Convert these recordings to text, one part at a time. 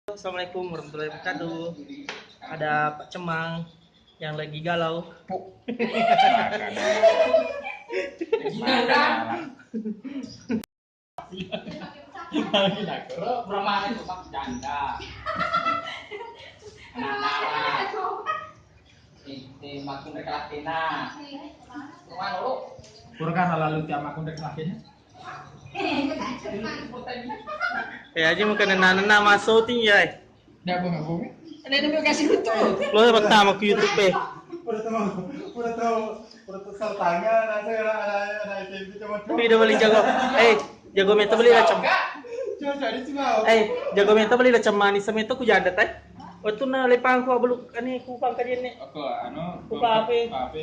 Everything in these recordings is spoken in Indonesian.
Assalamualaikum warahmatullahi wabarakatuh. Ada Pak Cemang yang lagi galau. Permainan itu pak janda. Anak-anak. Ini makin dekat tina. Mana lu? Kurang lalu tiap makin dekat tina. Ya aja makan nana masuk tinggi. Dah bunga. Ini demi kasih betul. Lo pertama ke YouTube udah tahu saltanya ada itu cuma Tapi udah beli jago. Jago meta beli lah cem. cuma jadi sih mau. Jago meta beli lah cem manis sama itu ku janda teh. Waktu na lepang ku belum ani ku pang kajian ni. Aku anu. Ku apa?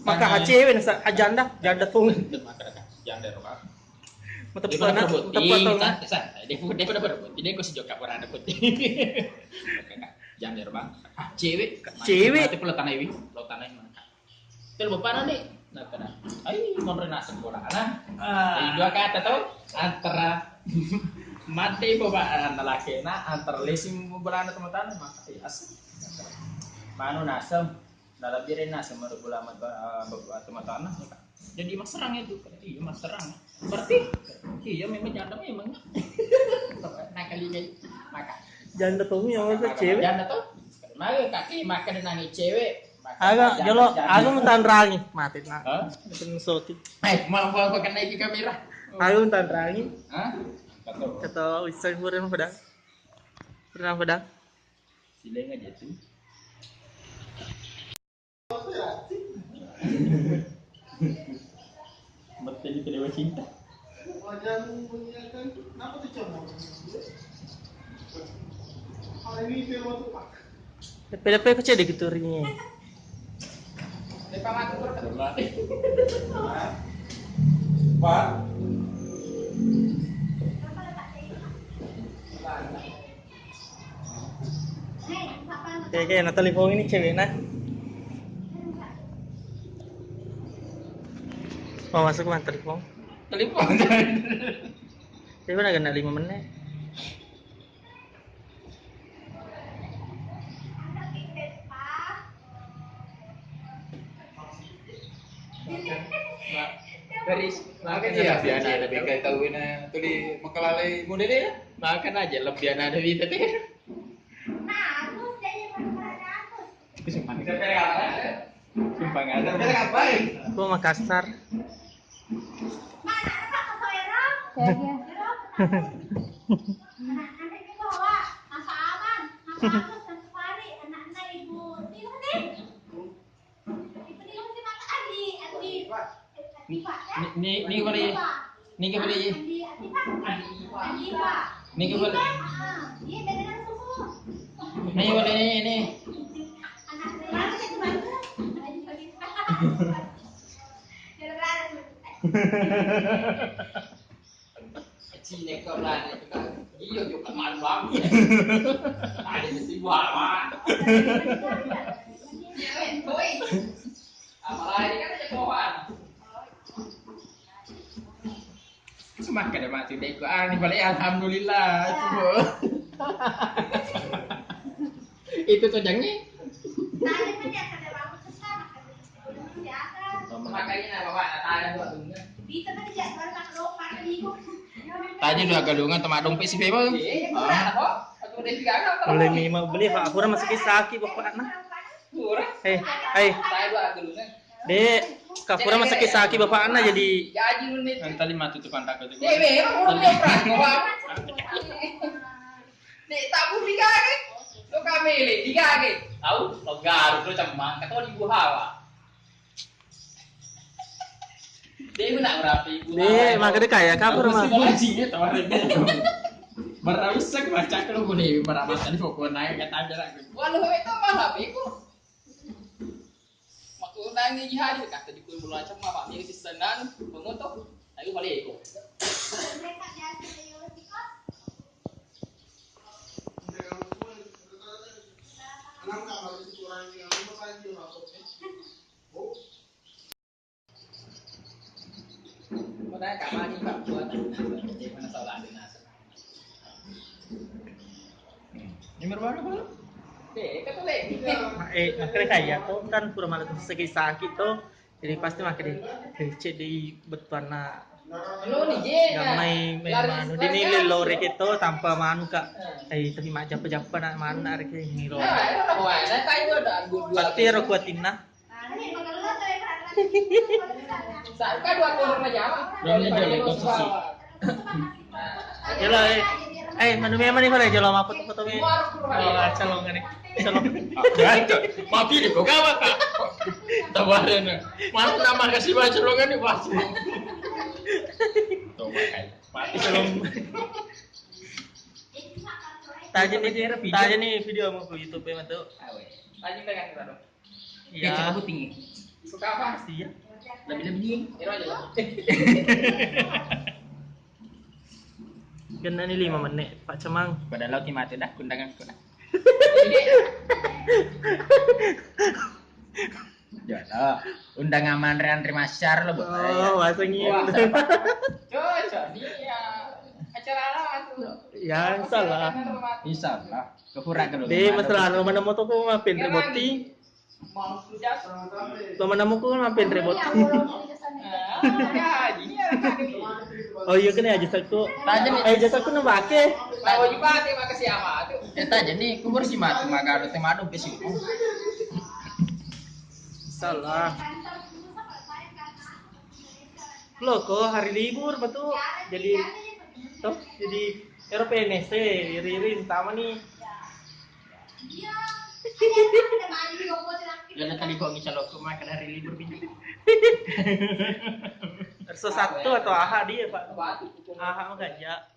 Maka hacewe na janda tuh. Janda roka. Mata Dia pesona berebut. tepat tuh. Dia pada berebut. Dia kok si joka orang ada putih. Janda roka. Cewek. Cewek. Tapi pelotan ini. Pelotan ini mana? Kalau bapak nanti. Nah kada. Ay, mau renasa bola ana. Jadi dua kata tuh antara mati bapak anak laki antara leasing bola anak teman-teman maka as. Manu nasem. Dalam diri nasem merebut amat teman-teman. Jadi mas serang itu. Iya mas serang. Berarti iya memang janda memang. Nah kali ini maka Janda tuh yang masa cewek. janda tuh. Maka kaki makan nangis cewek. Agak jalo, aku mentan rangi mati nak. Hah? Itu soti. Mau kena iki kamera. Aku mentan rangi. Hah? Kata Wissan pernah pedang. Sileng aja tuh. Betul itu dewa cinta. Wajah mengingatkan kenapa tuh cuma? Hari ini film tuh pak. Lepe kecil deh gitu ringnya. Depan aku berkata. Pak. Kayak Natalie Pong ini cewek nah. Mau masuk mana Natalie Pong? Telepon. Tapi udah kena 5 menit. Beris, makan Iya, aja biar ada ada bekai tahu na tuli makalalay mo din ya. makan aja lebih ada di tadi. Sumpah nggak ada. Gua Makassar. Ni boleh. Ni ke boleh. Ni ke boleh. Ni boleh ni. Cine kau lah, iyo yo keman bang. Ada mesti buah mah. Apalagi kan ada kawan. Semakin ada mati dek ani balik alhamdulillah itu. Itu tojangnya. Makanya bapak tanya dua dunia. Tadi dua galungan temak dompet si Bebo. Boleh mima beli Pak Apura masuk Kisaki bapak nah. Saya dua galungan. Dek, Kapura masuk Kisaki bapak anak jadi Gaji menit. Nanti lima tutupan takut itu. Nek tabur digage. Lo kamele digage. Tahu? Lo garuk lo cemang kata di buhawa. Dia nak berapi. Dek, makanya kaya Kapura mah. Anjingnya tawarin dia. Berawisak baca kalau boleh beramatan pokok naik kata aja lagi. Walau itu mah itu. Waktu nangis jihad kata di kuil bulan cuma pak milik senan pengutuk. Ayo balik ikut. Mana kamar ni pak buat mana salah ada nasa. Nomor baru belum? Kata lagi. Makanya kayak tuh kan pura malu segi sakit tuh. Jadi pasti makanya cek di betuana Lo nih je. gamai manu dini lori itu tanpa manu kak. Itu hima japa nak manu nak rek ngiro. Pasti ro kuatina. Saka dua korang aja. Belum jadi konsumsi. Jalo manu memang nih kalau jalo apa foto me. Oh, calong ini. Calong. Maaf ini kok kawan kak. Tawarin. Mana nama kasih baca longan nih pasti. Tuh makanya. Mati Calong. Tanya nih video mau ke YouTube emang tuh. Lanjut dengan kita dong. Ya. Tinggi. Suka apa? Pasti ya. Lebih. Itu aja lah. Ganda nih 5 menit Pak Cemang. Padahal lo mati dah kundangan ku dah. Ya undangan Andri Masyar lo Oh, bahasa ngin. Cocok dia. Acara apa tuh? Ya, salah. Bisa lah. Kepura dulu. Di masalah lo mana moto ko mapin reboti. Mau sudah. Lo mana mo ko mapin reboti. Ya, ini Oh iya kena aja satu. Tanya nih. Jasa ko na bake. Tahu juga terima kasih amat tuh. Tanya nih, kubur si matu magado teh madu ke sini. Salah. Lo kok hari libur betul. Jadi RPNS iri sama nih. Jangan tadi gua ngisal lo makan hari libur bini. Satu atau AHA dia Pak. AHA mah ganja.